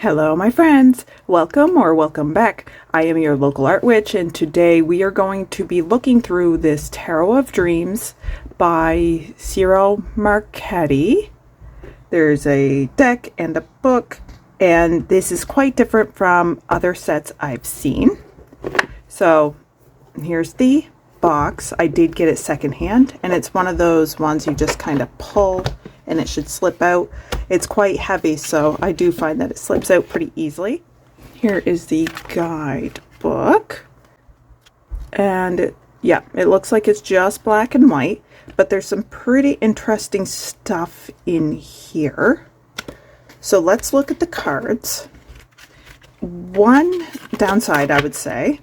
Hello, my friends. Welcome or welcome back. I am your local art witch, and today we are going to be looking through this Tarot of Dreams by Ciro Marchetti. There's a deck and a book, and this is quite different from other sets I've seen. So here's the box. I did get it secondhand, and it's one of those ones you just kind of pull and it should slip out. It's quite heavy, so I do find that it slips out pretty easily. Here is the guidebook. And yeah, it looks like it's just black and white, but there's some pretty interesting stuff in here. So let's look at the cards. One downside, I would say,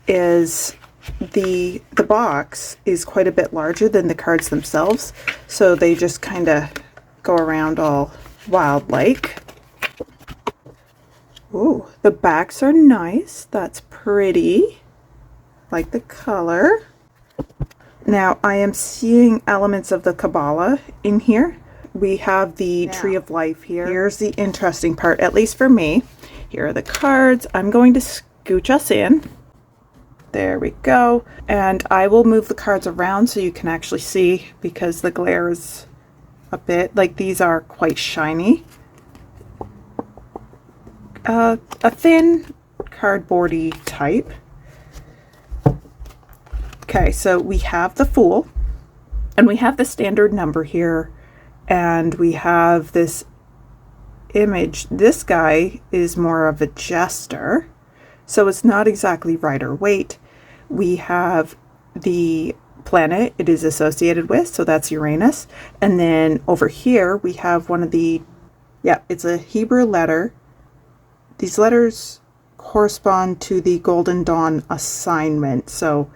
is the box is quite a bit larger than the cards themselves, so they just kind of go around all wild like. Ooh, the backs are nice. That's pretty. Like the color. Now I am seeing elements of the Kabbalah in here. We have the Tree of Life here. Here's the interesting part, at least for me. Here are the cards. I'm going to scooch us in. There we go. And I will move the cards around so you can actually see, because the glare is a bit, like, these are quite shiny. A thin cardboardy type. Okay, so we have the Fool, and we have the standard number here, and we have this image. This guy is more of a jester, so it's not exactly right or weight. We have the planet it is associated with, so that's Uranus. And then over here we have one of the, yeah, it's a Hebrew letter. These letters correspond to the Golden Dawn assignment. So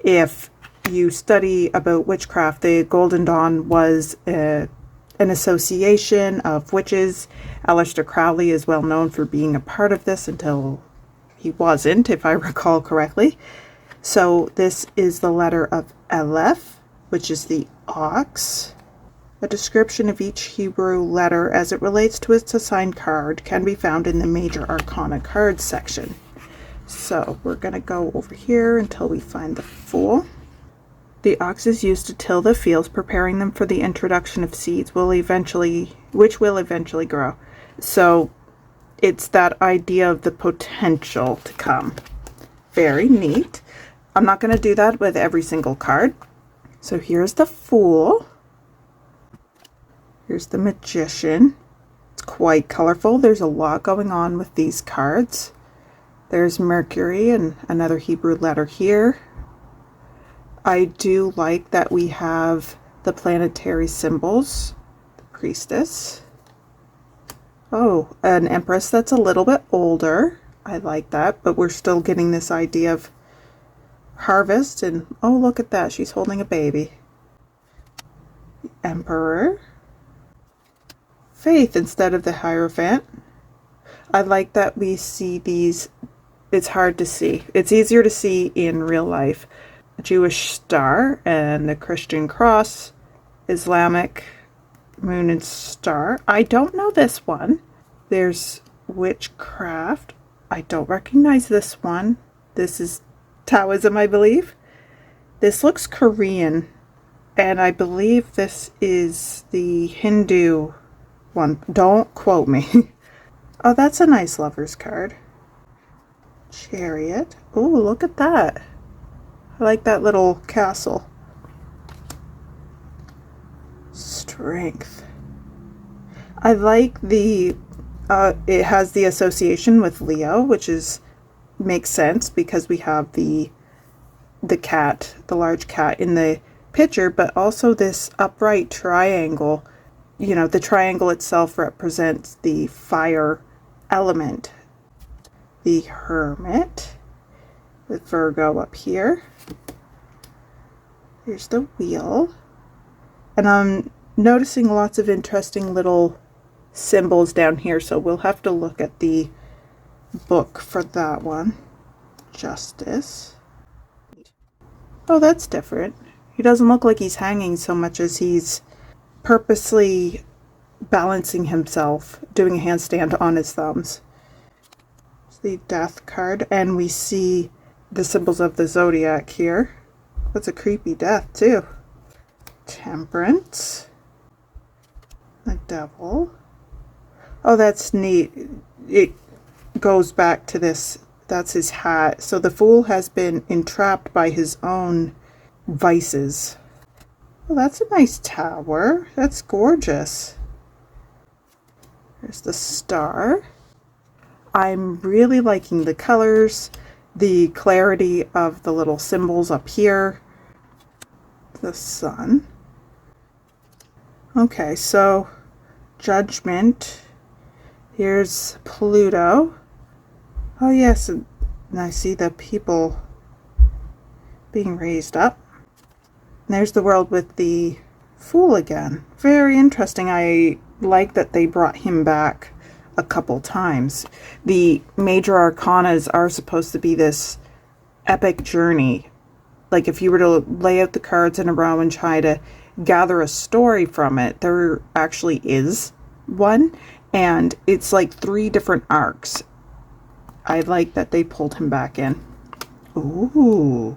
if you study about witchcraft, the Golden Dawn was an association of witches. Aleister Crowley is well known for being a part of this until he wasn't, if I recall correctly. So this is the letter of Aleph, which is the ox. A description of each Hebrew letter as it relates to its assigned card can be found in the Major Arcana cards section. So we're going to go over here until we find the Fool. The ox is used to till the fields, preparing them for the introduction of seeds which will eventually grow. So it's that idea of the potential to come. Very neat. I'm not going to do that with every single card. So here's the Fool. Here's the Magician. It's quite colorful. There's a lot going on with these cards. There's Mercury and another Hebrew letter here. I do like that we have the planetary symbols. The Priestess. Oh, an Empress that's a little bit older. I like that, but we're still getting this idea of harvest. And oh, look at that, she's holding a baby. The Emperor. Faith instead of the Hierophant. I like that we see these. It's hard to see. It's easier to see in real life. A Jewish star and the Christian cross. Islamic moon and star. I don't know this one. There's witchcraft. I don't recognize this one. This is Taoism, I believe. This looks Korean, and I believe this is the Hindu one. Don't quote me. Oh, that's a nice lover's card. Chariot. Oh, look at that. I like that little castle. Strength. I like the it has the association with Leo, which makes sense because we have the cat, the large cat in the picture, but also this upright triangle. You know, the triangle itself represents the fire element. The Hermit with Virgo up here. Here's the Wheel. And I'm noticing lots of interesting little symbols down here, so we'll have to look at the book for that one. Justice. Oh, that's different. He doesn't look like he's hanging so much as he's purposely balancing himself, doing a handstand on his thumbs. It's the death card, and we see the symbols of the zodiac here. That's a creepy death too. Temperance. The devil. Oh, that's neat. It goes back to this. That's his hat. So the fool has been entrapped by his own vices. Well, that's a nice tower. That's gorgeous. There's the star. I'm really liking the colors, the clarity of the little symbols up here. The sun. Okay, so Judgment. Here's Pluto. Oh yes, and I see the people being raised up. And there's the world with the Fool again. Very interesting. I like that they brought him back a couple times. The major arcanas are supposed to be this epic journey. Like if you were to lay out the cards in a row and try to gather a story from it, there actually is one. And it's like 3 different arcs. I like that they pulled him back in. Ooh,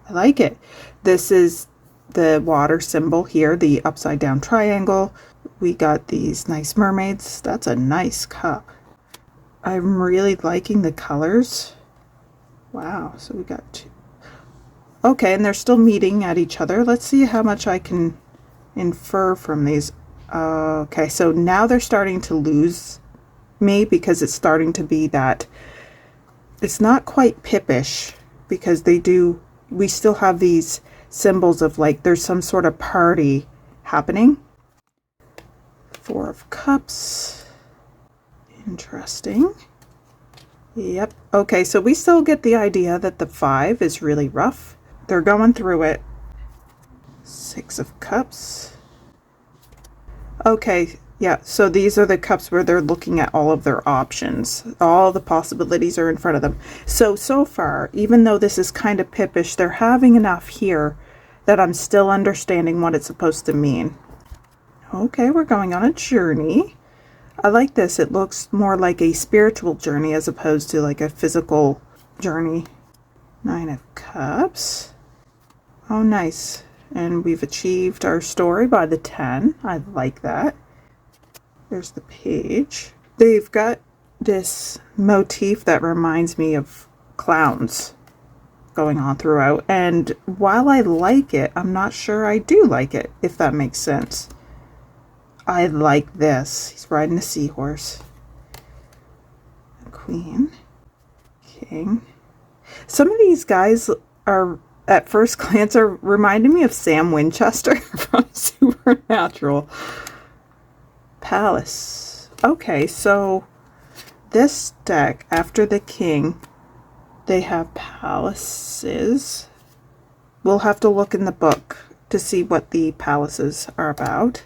I like it. This is the water symbol here, the upside down triangle. We got these nice mermaids. That's a nice cup. I'm really liking the colors. Wow, so we got 2. Okay, and they're still meeting at each other. Let's see how much I can infer from these. Okay, so now they're starting to lose me because it's starting to be that it's not quite pippish, because we still have these symbols of like there's some sort of party happening. 4 of Cups. Interesting. Yep. Okay, so we still get the idea that the 5 is really rough. They're going through it. 6 of Cups. Okay, yeah, so these are the cups where they're looking at all of their options. All the possibilities are in front of them. So far, even though this is kind of pippish, they're having enough here that I'm still understanding what it's supposed to mean. Okay, we're going on a journey. I like this. It looks more like a spiritual journey as opposed to like a physical journey. 9 of Cups. Oh, nice. And we've achieved our story by the 10. I like that. There's the page. They've got this motif that reminds me of clowns going on throughout. And while I like it, I'm not sure I do like it, if that makes sense. I like this. He's riding a seahorse. Queen. King. Some of these guys are, at first glance, are reminding me of Sam Winchester from Supernatural. Palace. Okay, so this deck, after the King, they have palaces. We'll have to look in the book to see what the palaces are about.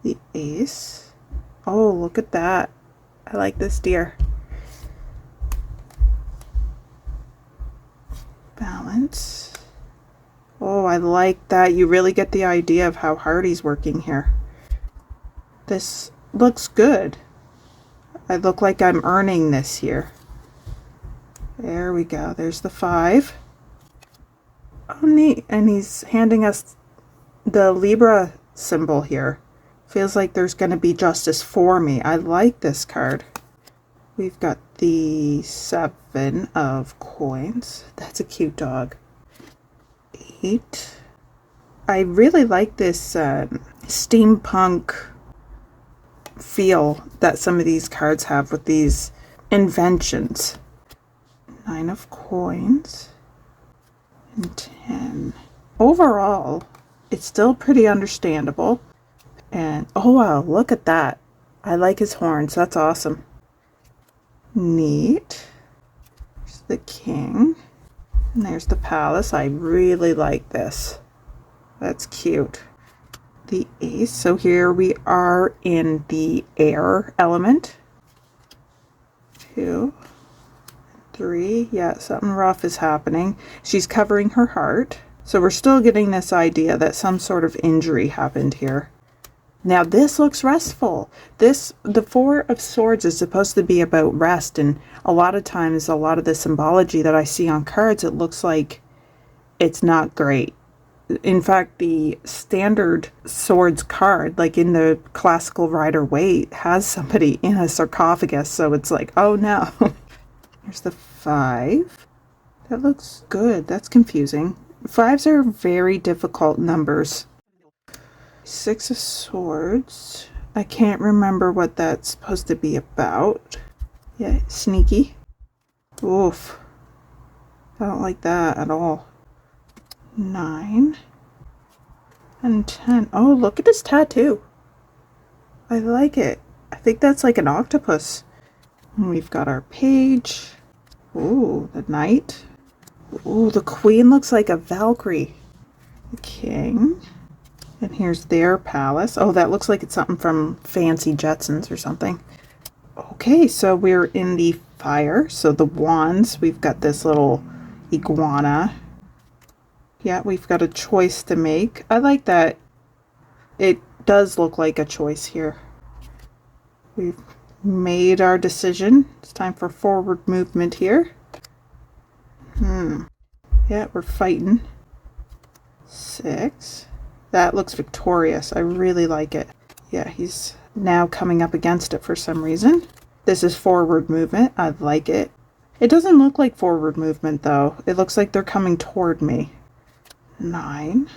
The Ace. Oh, look at that. I like this deer. Balance. Oh, I like that. You really get the idea of how hard he's working here. This looks good. I look like I'm earning this here. There we go. There's the 5. Oh, neat. And he's handing us the Libra symbol here. Feels like there's going to be justice for me. I like this card. We've got the 7 of coins. That's a cute dog. 8. I really like this steampunk feel that some of these cards have with these inventions. 9 of coins. And 10. Overall, it's still pretty understandable. And, oh wow, look at that. I like his horns. That's awesome. Neat. There's the King. And there's the Palace. I really like this. That's cute. The Ace. So here we are in the air element. 2. 3. Yeah, something rough is happening. She's covering her heart. So we're still getting this idea that some sort of injury happened here. Now this looks restful. The Four of Swords is supposed to be about rest, and a lot of times, a lot of the symbology that I see on cards, it looks like it's not great. In fact, the standard Swords card, like in the classical Rider-Waite, has somebody in a sarcophagus, so it's like, oh no. Here's the 5. That looks good. That's confusing. 5s are very difficult numbers. 6 of Swords. I can't remember what that's supposed to be about. Yeah, sneaky. Oof. I don't like that at all. 9 and 10. Oh, look at this tattoo. I like it. I think that's like an octopus. And we've got our page. Ooh, the knight. Ooh, the queen looks like a Valkyrie. The king. And here's their palace. Oh, that looks like it's something from Fancy Jetsons or something. Okay, so we're in the fire. So the wands, we've got this little iguana. Yeah, we've got a choice to make. I like that. It does look like a choice here. We've made our decision. It's time for forward movement here. Yeah, we're fighting. 6. That looks victorious. I really like it. Yeah, he's now coming up against it for some reason. This is forward movement. I like it. It doesn't look like forward movement though. It looks like they're coming toward me. 9.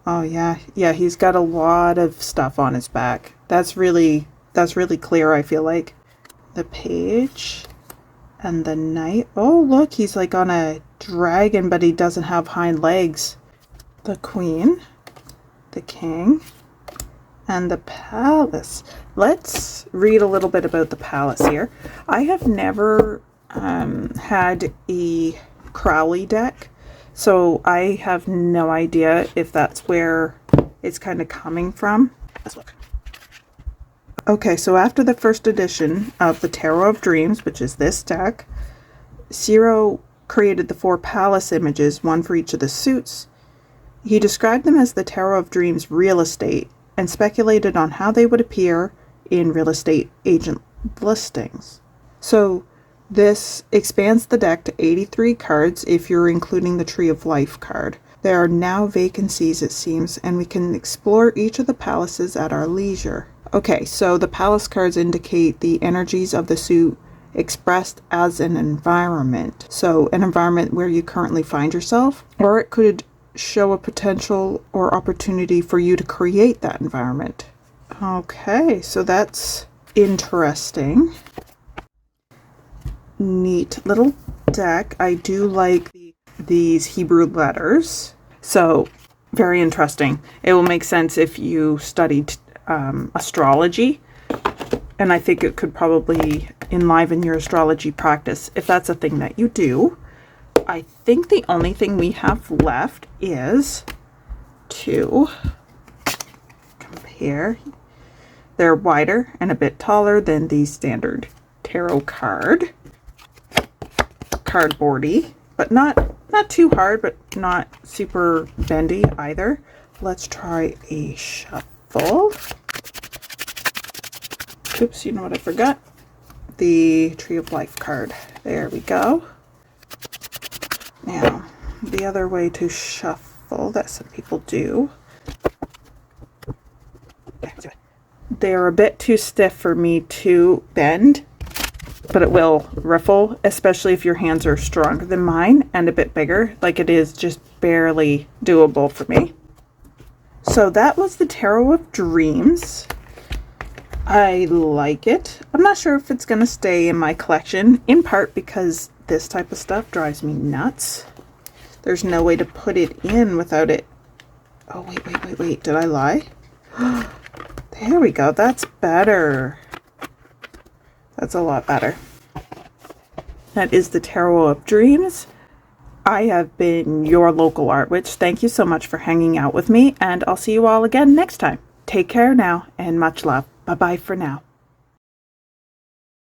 Oh yeah. Yeah, he's got a lot of stuff on his back. That's really clear, I feel like. The page and the knight. Oh, look, he's like on a dragon, but he doesn't have hind legs. The queen, the king, and the palace. Let's read a little bit about the palace here. I have never had a Crowley deck, so I have no idea if that's where it's kind of coming from. Let's look. Okay, so after the first edition of the Tarot of Dreams, which is this deck, Ciro created the 4 palace images, one for each of the suits. He described them as the Tarot of Dreams real estate and speculated on how they would appear in real estate agent listings. So this expands the deck to 83 cards if you're including the Tree of Life card. There are now vacancies, it seems, and we can explore each of the palaces at our leisure. Okay, so the palace cards indicate the energies of the suit expressed as an environment. So an environment where you currently find yourself, or it could show a potential or opportunity for you to create that environment. Okay, so that's interesting. Neat little deck. I do like these Hebrew letters. So very interesting. It will make sense if you studied astrology, and I think it could probably enliven your astrology practice if that's a thing that you do. I think the only thing we have left is to compare. They're wider and a bit taller than the standard tarot cardboardy, but not too hard, but not super bendy either. Let's try a shuffle. Oops, you know what I forgot? The Tree of Life card. There we go. Now, the other way to shuffle that some people do. They're a bit too stiff for me to bend, but it will riffle, especially if your hands are stronger than mine and a bit bigger. Like, it is just barely doable for me. So that was the Tarot of Dreams. I like it. I'm not sure if it's going to stay in my collection, in part because this type of stuff drives me nuts. There's no way to put it in without it. Oh, wait. Did I lie? There we go. That's better. That's a lot better. That is the Tarot of Dreams. I have been your local art witch. Thank you so much for hanging out with me, and I'll see you all again next time. Take care now, and much love. Bye-bye for now.